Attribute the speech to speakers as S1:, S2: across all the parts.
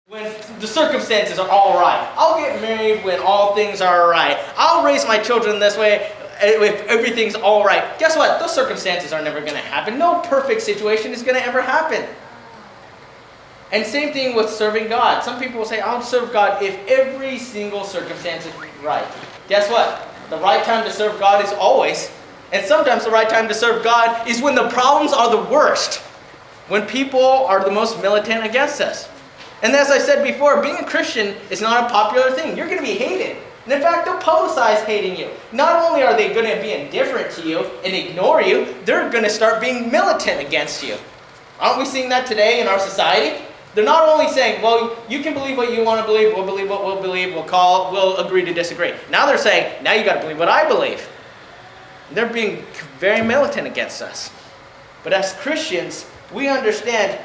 S1: when the circumstances are all right. I'll get married when all things are all right. I'll raise my children this way if everything's all right. Guess what? Those circumstances are never going to happen. No perfect situation is going to ever happen. And same thing with serving God. Some people will say, I'll serve God if every single circumstance is right. Guess what? The right time to serve God is always. And sometimes the right time to serve God is when the problems are the worst. When people are the most militant against us. And as I said before, being a Christian is not a popular thing. You're going to be hated. And in fact, they'll publicize hating you. Not only are they going to be indifferent to you and ignore you, they're going to start being militant against you. Aren't we seeing that today in our society? They're not only saying, well, you can believe what you want to believe, we'll believe what we'll believe, we'll agree to disagree. Now they're saying, now you got to believe what I believe. They're being very militant against us. But as Christians, we understand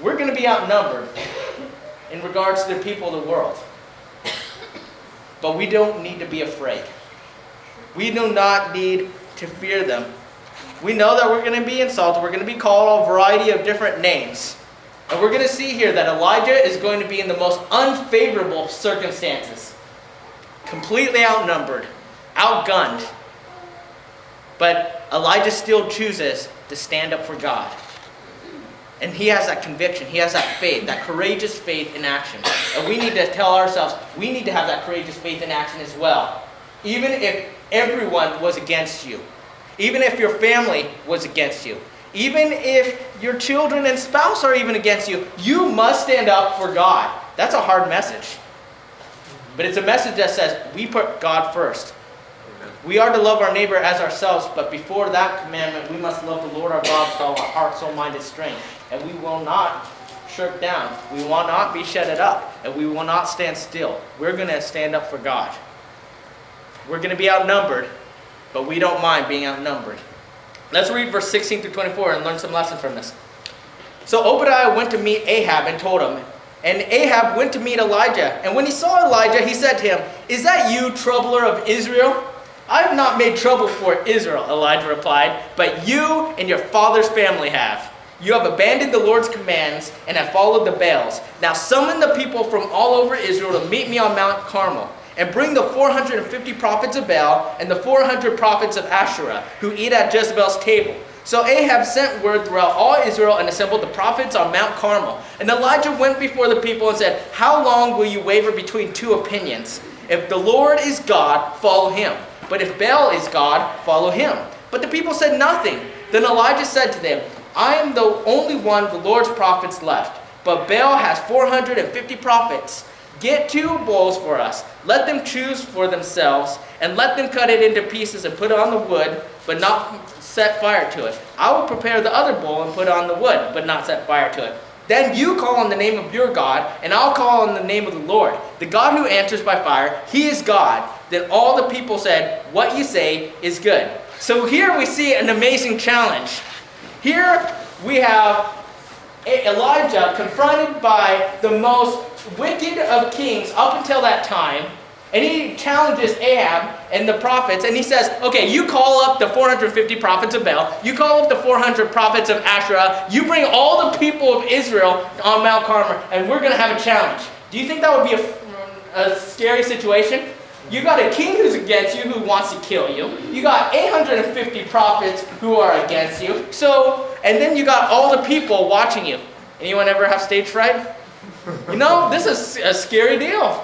S1: we're going to be outnumbered in regards to the people of the world. But we don't need to be afraid. We do not need to fear them. We know that we're going to be insulted. We're going to be called a variety of different names. And we're going to see here that Elijah is going to be in the most unfavorable circumstances. Completely outnumbered, outgunned. But Elijah still chooses to stand up for God. And he has that conviction, he has that faith, that courageous faith in action. And we need to tell ourselves, we need to have that courageous faith in action as well. Even if everyone was against you. Even if your family was against you. Even if your children and spouse are even against you, you must stand up for God. That's a hard message. But it's a message that says, we put God first. We are to love our neighbor as ourselves, but before that commandment, we must love the Lord our God with all our heart, soul, mind, and strength. And we will not shirk down. We will not be shutted up. And we will not stand still. We're going to stand up for God. We're going to be outnumbered, but we don't mind being outnumbered. Let's read verse 16 through 24 and learn some lessons from this. So Obadiah went to meet Ahab and told him, and Ahab went to meet Elijah. And when he saw Elijah, he said to him, "Is that you, troubler of Israel?" "I have not made trouble for Israel," Elijah replied, "but you and your father's family have. You have abandoned the Lord's commands and have followed the Baals. Now summon the people from all over Israel to meet me on Mount Carmel, and bring the 450 prophets of Baal and the 400 prophets of Asherah, who eat at Jezebel's table." So Ahab sent word throughout all Israel and assembled the prophets on Mount Carmel. And Elijah went before the people and said, "How long will you waver between two opinions? If the Lord is God, follow him. But if Baal is God, follow him." But the people said nothing. Then Elijah said to them, "I am the only one of the Lord's prophets left, but Baal has 450 prophets. Get 2 bowls for us. Let them choose for themselves, and let them cut it into pieces and put it on the wood, but not set fire to it. I will prepare the other bowl and put it on the wood, but not set fire to it. Then you call on the name of your God, and I'll call on the name of the Lord. The God who answers by fire, he is God." Then all the people said, "What you say is good." So here we see an amazing challenge. Here we have Elijah confronted by the most wicked of kings up until that time. And he challenges Ahab and the prophets, and he says, okay, you call up the 450 prophets of Baal, you call up the 400 prophets of Asherah, you bring all the people of Israel on Mount Carmel, and we're going to have a challenge. Do you think that would be a scary situation? You got a king who's against you, who wants to kill you. You got 850 prophets who are against you. And then you got all the people watching you. Anyone ever have stage fright? You know, this is a scary deal.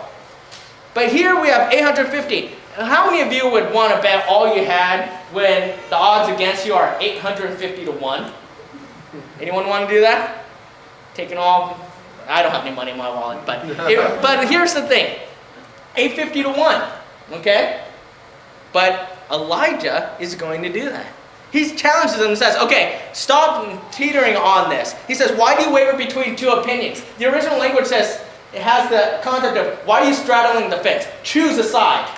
S1: But here we have 850. How many of you would want to bet all you had when the odds against you are 850 to 1? Anyone want to do that? Taking all? I don't have any money in my wallet, but here's the thing. 850 to 1, okay? But Elijah is going to do that. He challenges them and says, okay, stop teetering on this. He says, why do you waver between two opinions? The original language says, it has the concept of, why are you straddling the fence? Choose a side.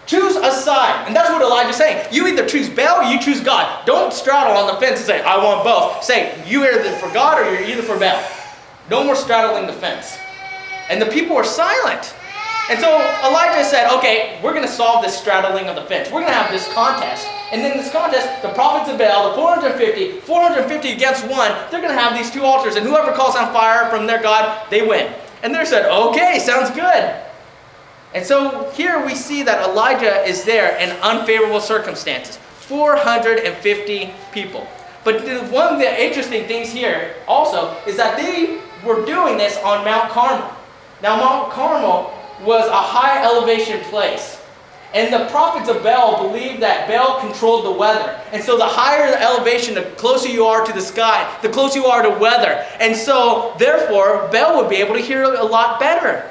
S1: Choose a side. And that's what Elijah's saying. You either choose Baal or you choose God. Don't straddle on the fence and say, I want both. Say, you're either for God or you're either for Baal. No more straddling the fence. And the people were silent. And so Elijah said, okay, we're going to solve this straddling of the fence. We're going to have this contest. And in this contest, the prophets of Baal, the 450 against one, they're going to have these 2 altars. And whoever calls on fire from their God, they win. And they said, okay, sounds good. And so here we see that Elijah is there in unfavorable circumstances. 450 people. But one of the interesting things here also is that they were doing this on Mount Carmel. Now Mount Carmel was a high elevation place. And the prophets of Baal believed that Baal controlled the weather. And so the higher the elevation, the closer you are to the sky, the closer you are to weather. And so therefore, Baal would be able to hear a lot better.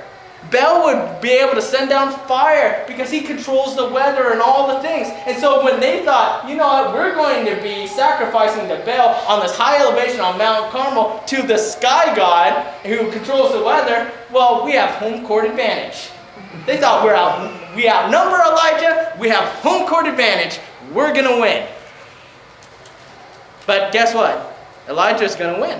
S1: Baal would be able to send down fire because he controls the weather and all the things. And so when they thought, you know what, we're going to be sacrificing to Baal on this high elevation on Mount Carmel to the sky god who controls the weather, well, we have home court advantage. They thought we outnumber Elijah, we have home court advantage, we're going to win. But guess what? Elijah's going to win.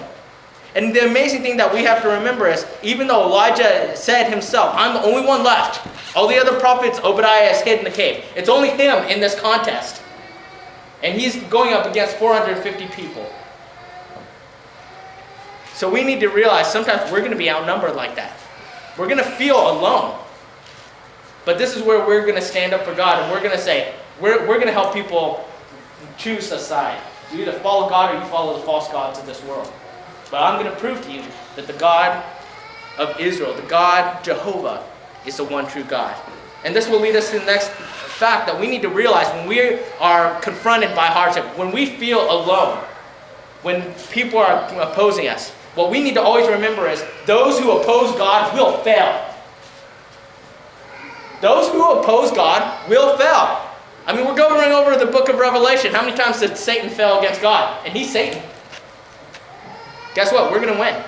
S1: And the amazing thing that we have to remember is, even though Elijah said himself, I'm the only one left. All the other prophets, Obadiah is hid in the cave. It's only him in this contest. And he's going up against 450 people. So we need to realize sometimes we're going to be outnumbered like that. We're going to feel alone. But this is where we're going to stand up for God, and we're going to say, we're going to help people choose a side. You either follow God or you follow the false gods of this world. But I'm going to prove to you that the God of Israel, the God Jehovah, is the one true God. And this will lead us to the next fact that we need to realize when we are confronted by hardship, when we feel alone, when people are opposing us, what we need to always remember is those who oppose God will fail. Those who oppose God will fail. I mean, we're going over the book of Revelation. How many times did Satan fail against God? And he's Satan. Guess what? We're going to win.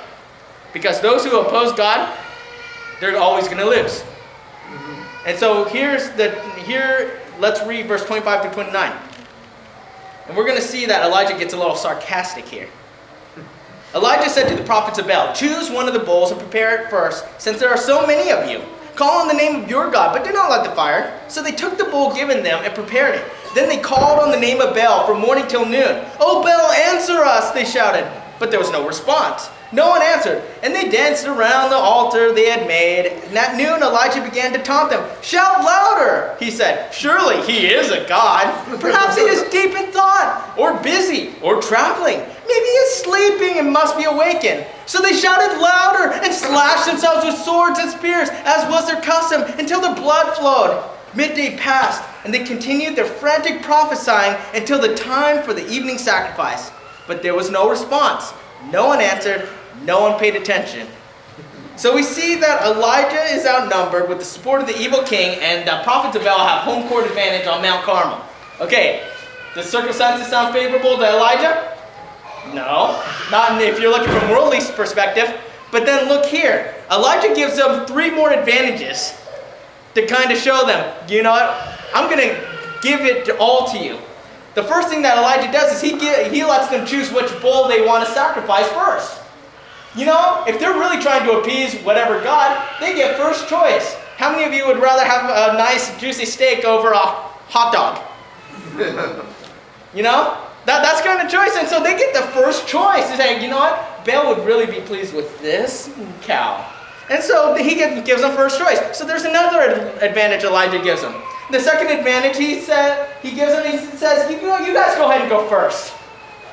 S1: Because those who oppose God, they're always going to lose. Mm-hmm. And so let's read verse 25 to 29. And we're going to see that Elijah gets a little sarcastic here. Elijah said to the prophets of Baal, choose one of the bulls and prepare it first, since there are so many of you. Call on the name of your God, but do not light the fire. So they took the bull given them and prepared it. Then they called on the name of Baal from morning till noon. Oh, Baal, answer us, they shouted. But there was no response. No one answered. And they danced around the altar they had made. And at noon, Elijah began to taunt them. Shout louder, he said. Surely he is a god. Perhaps he is deep in thought, or busy, or traveling. Maybe he is sleeping and must be awakened. So they shouted louder and slashed themselves with swords and spears, as was their custom, until the blood flowed. Midday passed, and they continued their frantic prophesying until the time for the evening sacrifice. But there was no response. No one answered. No one paid attention. So we see that Elijah is outnumbered with the support of the evil king, and the prophets of Baal have home court advantage on Mount Carmel. Okay, does circumstances sound favorable to Elijah? No, not if you're looking from worldly perspective. But then look here. Elijah gives them 3 more advantages to kind of show them, you know what, I'm going to give it all to you. The first thing that Elijah does is he lets them choose which bull they want to sacrifice first. You know, if they're really trying to appease whatever god, they get first choice. How many of you would rather have a nice juicy steak over a hot dog? You know, that's kind of choice. And so they get the first choice to say, you know what, Baal would really be pleased with this cow. And so he gives them first choice. So there's another advantage Elijah gives them. The second advantage he says, you guys go ahead and go first.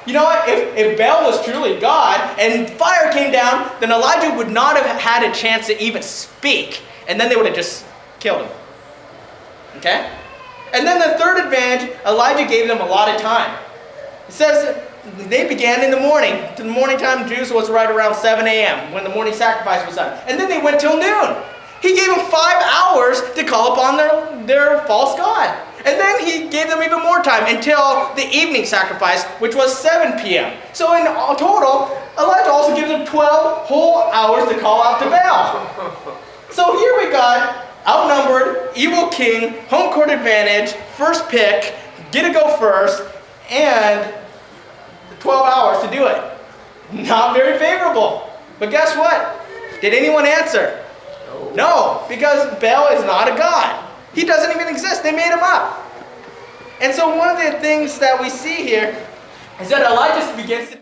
S1: You know what? If Baal was truly God and fire came down, then Elijah would not have had a chance to even speak. And then they would have just killed him. Okay? And then the third advantage, Elijah gave them a lot of time. It says they began in the morning. The morning time Jews was right around 7 a.m. when the morning sacrifice was done. And then they went till noon. He gave them 5 hours to call upon their false god. And then he gave them even more time until the evening sacrifice, which was 7 p.m. So in total, Elijah also gives them 12 whole hours to call out to Baal. So here we got outnumbered, evil king, home court advantage, first pick, get to go first, and 12 hours to do it. Not very favorable. But guess what? Did anyone answer? No, because Baal is not a god. He doesn't even exist. They made him up. And so one of the things that we see here is that Elijah begins to